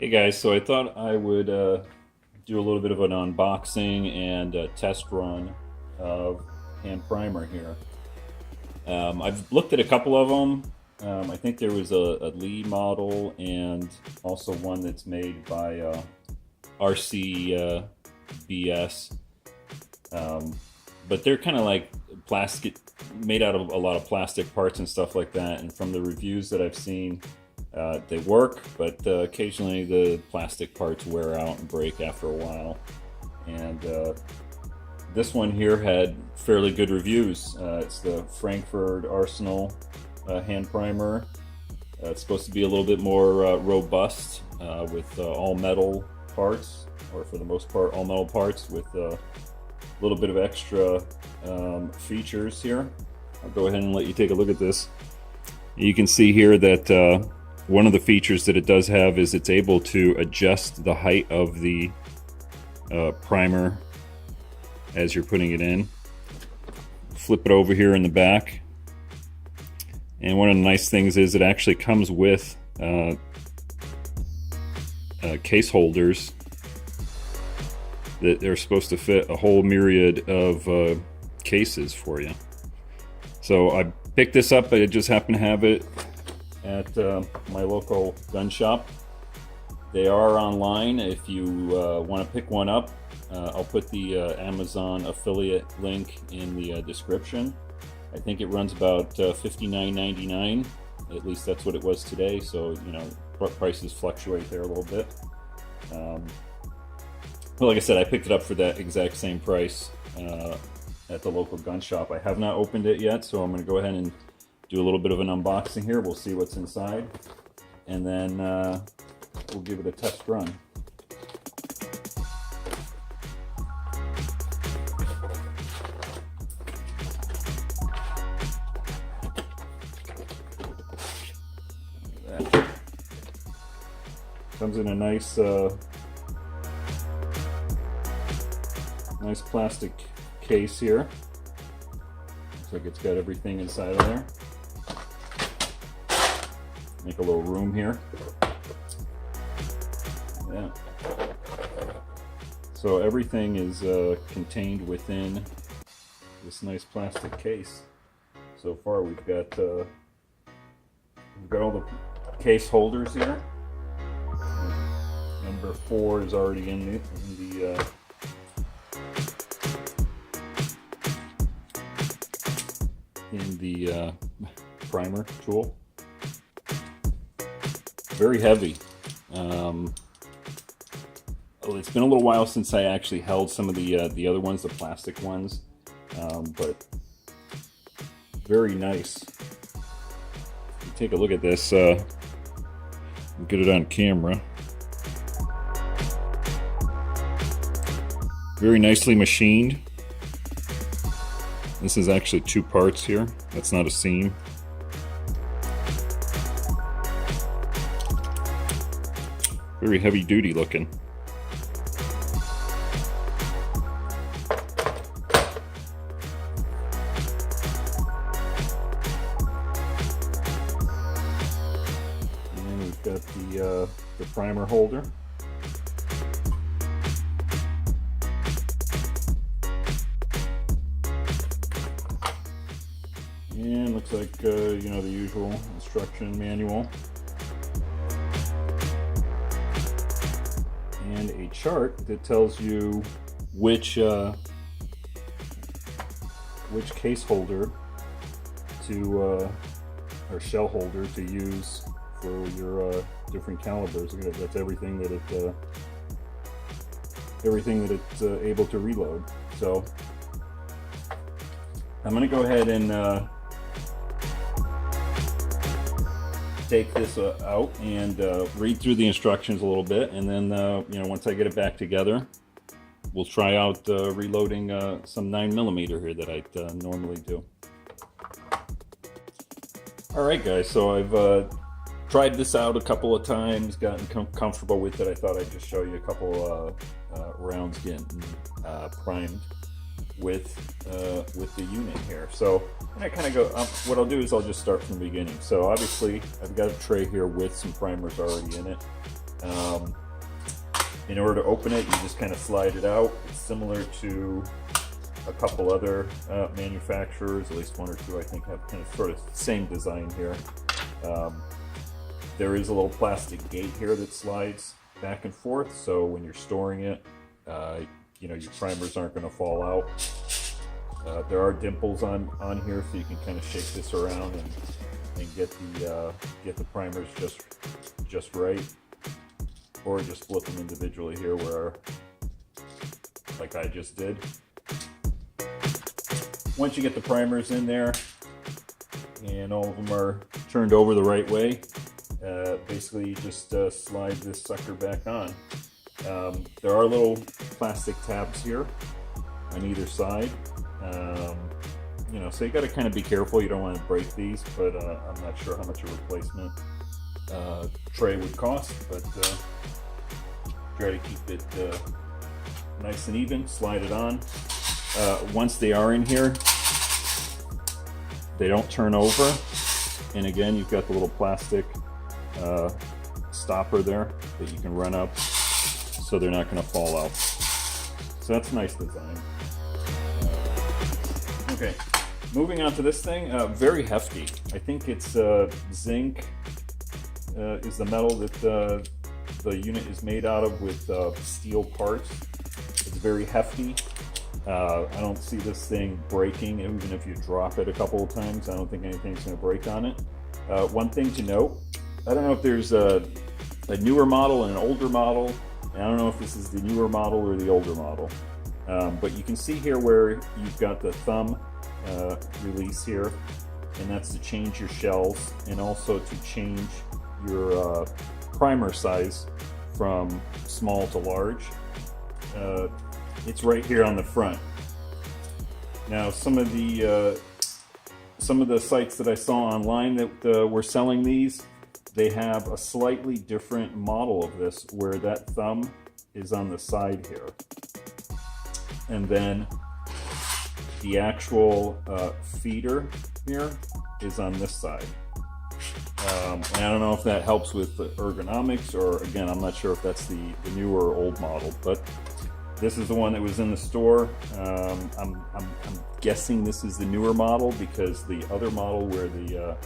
Hey guys, so I thought I would do a little bit of an unboxing and a test run of hand primer here. I've looked at a couple of them. I think there was a Lee model and also one that's made by RCBS, but they're kind of like plastic, made out of a lot of plastic parts and stuff like that. And from the reviews that I've seen, they work, but occasionally the plastic parts wear out and break after a while. And this one here had fairly good reviews. It's the Frankford Arsenal hand primer. It's supposed to be a little bit more robust with all metal parts, or for the most part all metal parts, with a little bit of extra features here. I'll go ahead and let you take a look at this. You can see here that one of the features that it does have is it's able to adjust the height of the primer as you're putting it in. Flip it over here in the back, and one of the nice things is it actually comes with case holders that are supposed to fit a whole myriad of cases for you. So I picked this up, I just happened to have it at my local gun shop. They are online if you want to pick one up. I'll put the Amazon affiliate link in the description. I think it runs about $59.99. At least that's what it was today, so you know, prices fluctuate there a little bit. But like I said, I picked it up for that exact same price at the local gun shop. I have not opened it yet, so I'm going to go ahead and do a little bit of an unboxing here. We'll see what's inside, and then we'll give it a test run. Comes in a nice nice plastic case here. Looks like it's got everything inside of there. Make a little room here. Yeah. So everything is contained within this nice plastic case. So far we've got all the case holders here. Number 4 is already in the primer tool. Very heavy. It's been a little while since I actually held some of the other ones, the plastic ones, but very nice. You take a look at this. Get it on camera. Very nicely machined. This is actually 2 parts here. That's not a seam. Very heavy duty looking. And then we've got the primer holder. And looks like you know, the usual instruction manual. And a chart that tells you which case holder to or shell holder to use for your different calibers. That's everything that it's able to reload. So I'm going to go ahead and take this out and read through the instructions a little bit, and then you know, once I get it back together, we'll try out reloading some 9mm here that I normally do. Alright guys, so I've tried this out a couple of times, gotten comfortable with it. I thought I'd just show you a couple rounds getting primed with the unit here. So I kind of go what I'll do is I'll just start from the beginning. So obviously I've got a tray here with some primers already in it. In order to open it, you just kind of slide it out. It's similar to a couple other manufacturers, at least one or two I think have kind of sort of same design here. There is a little plastic gate here that slides back and forth, so when you're storing it, you know, your primers aren't going to fall out. There are dimples on here, so you can kind of shake this around and get the primers just right, or just flip them individually here, where like I just did. Once you get the primers in there and all of them are turned over the right way, basically you just slide this sucker back on. There are little plastic tabs here on either side. You know, so you got to kind of be careful. You don't want to break these, but I'm not sure how much a replacement tray would cost, but try to keep it nice and even. Slide it on. Once they are in here, they don't turn over, and again, you've got the little plastic stopper there that you can run up so they're not going to fall out. So that's a nice design. Okay, moving on to this thing. Very hefty. I think it's zinc is the metal that the unit is made out of, with steel parts. It's very hefty. I don't see this thing breaking, even if you drop it a couple of times. I don't think anything's going to break on it. One thing to note, I don't know if there's a newer model and an older model. And I don't know if this is the newer model or the older model. But you can see here where you've got the thumb release here, and that's to change your shells and also to change your primer size from small to large. It's right here on the front. Now, some of the sites that I saw online that were selling these, they have a slightly different model of this, where that thumb is on the side here, and then the actual feeder here is on this side. And I don't know if that helps with the ergonomics, or again, I'm not sure if that's the newer or old model, but this is the one that was in the store. I'm guessing this is the newer model, because the other model where the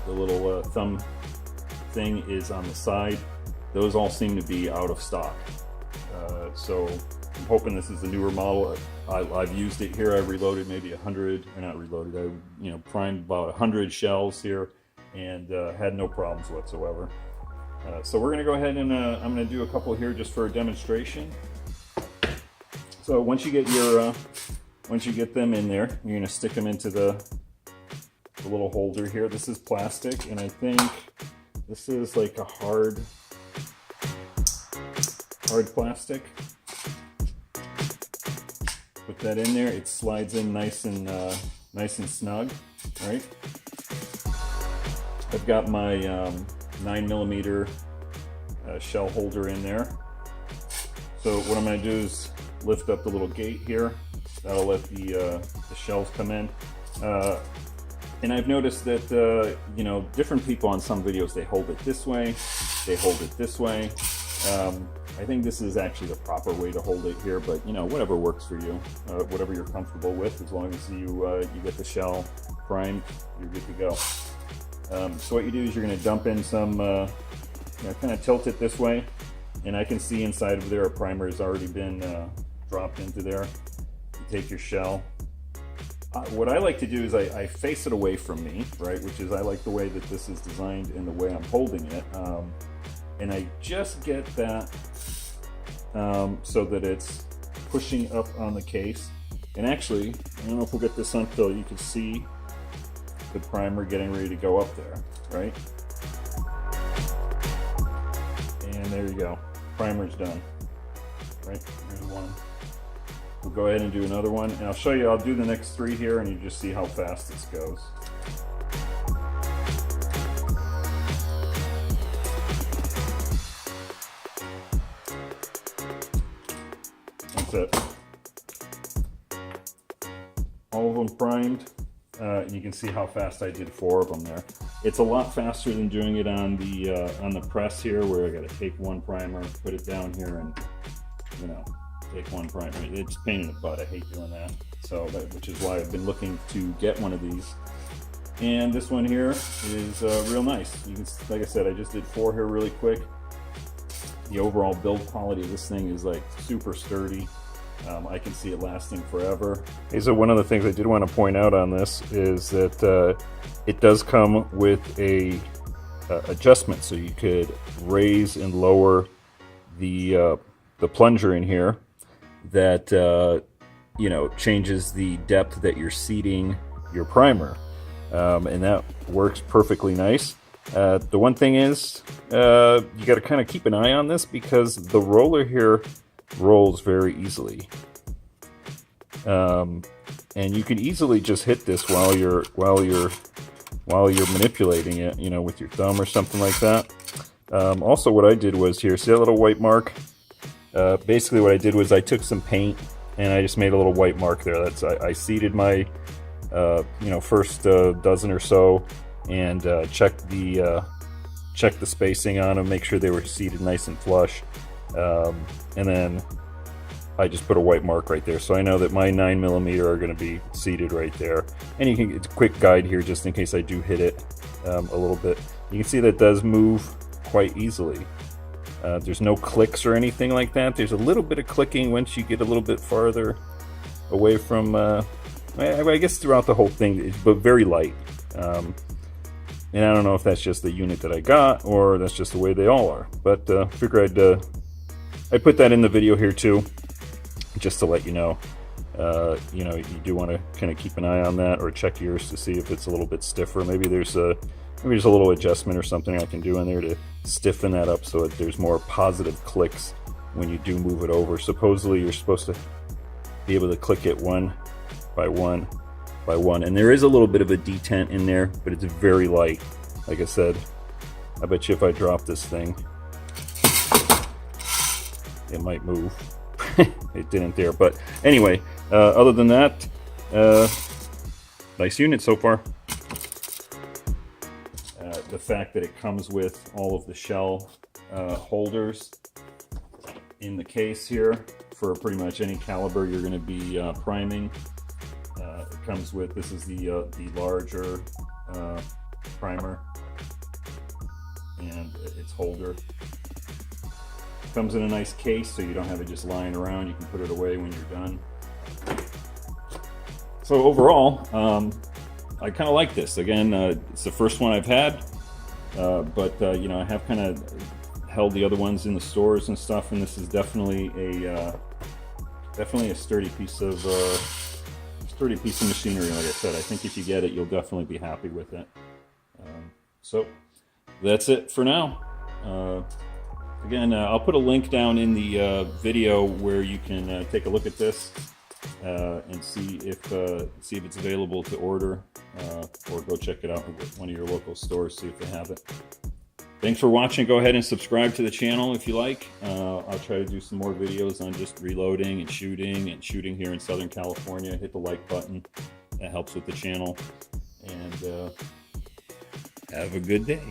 little thumb thing is on the side, those all seem to be out of stock. So I'm hoping this is the newer model. I've used it here. I reloaded maybe 100, or not reloaded, I primed about 100 shells here, and had no problems whatsoever. So we're going to go ahead and I'm going to do a couple here just for a demonstration. So once you get them in there, you're going to stick them into the little holder here. This is plastic, and I think this is like a hard plastic. Put that in there. It slides in nice and snug, right? I've got my 9mm shell holder in there. So what I'm going to do is lift up the little gate here. That'll let the shells come in. And I've noticed that different people on some videos, they hold it this way, they hold it this way. I think this is actually the proper way to hold it here, but whatever works for you, whatever you're comfortable with, as long as you get the shell primed, you're good to go. So what you do is you're going to dump in some, kind of tilt it this way, and I can see inside of there a primer has already been dropped into there. You take your shell. What I like to do is I face it away from me, right, which is I like the way that this is designed and the way I'm holding it. And I just get that so that it's pushing up on the case. And actually, I don't know if we'll get this until you can see the primer getting ready to go up there, right? And there you go, primer's done, right? Here's one. We'll go ahead and do another one, and I'll show you, I'll do the next 3 here, and you just see how fast this goes. That's it. All of them primed. You can see how fast I did 4 of them there. It's a lot faster than doing it on the press here, where I got to take one primer, put it down here, and take one primer. It's a pain in the butt. I hate doing that. So which is why I've been looking to get one of these. And this one here is real nice. You can, like I said, I just did 4 here really quick. The overall build quality of this thing is like super sturdy. I can see it lasting forever. Okay, so one of the things I did want to point out on this is that it does come with a adjustment, so you could raise and lower the plunger in here. That changes the depth that you're seating your primer, and that works perfectly nice. The one thing is, you got to kind of keep an eye on this, because the roller here rolls very easily, and you can easily just hit this while you're manipulating it, with your thumb or something like that. Also, what I did was, here, see that little white mark? Basically, what I did was I took some paint and I just made a little white mark there. I seated my first dozen or so, and checked the spacing on them, make sure they were seated nice and flush. And then I just put a white mark right there, so I know that my 9mm are going to be seated right there. And it's a quick guide here, just in case I do hit it a little bit. You can see that it does move quite easily. There's no clicks or anything like that. There's a little bit of clicking once you get a little bit farther away from, I guess throughout the whole thing, but very light. And I don't know if that's just the unit that I got, or that's just the way they all are. But figure I'd put that in the video here too, just to let you know. You do want to kind of keep an eye on that, or check yours to see if it's a little bit stiffer. Maybe there's a little adjustment or something I can do in there to stiffen that up, so that there's more positive clicks when you do move it over. Supposedly you're supposed to be able to click it one by one by one, and there is a little bit of a detent in there, but it's very light. Like I said, I bet you if I drop this thing, it might move. It didn't there, but anyway, other than that, nice unit so far. The fact that it comes with all of the shell holders in the case here for pretty much any caliber you're going to be priming. It comes with, this is the larger primer, and its holder. Comes in a nice case, so you don't have it just lying around. You can put it away when you're done. So overall, I kind of like this. Again, it's the first one I've had, but I have kind of held the other ones in the stores and stuff, and this is definitely a sturdy piece of machinery. Like I said, I think if you get it, you'll definitely be happy with it. So that's it for now. Again, I'll put a link down in the video where you can take a look at this and see if it's available to order, or go check it out at one of your local stores, see if they have it. Thanks for watching. Go ahead and subscribe to the channel if you like. I'll try to do some more videos on just reloading and shooting here in Southern California. Hit the like button. That helps with the channel. And have a good day.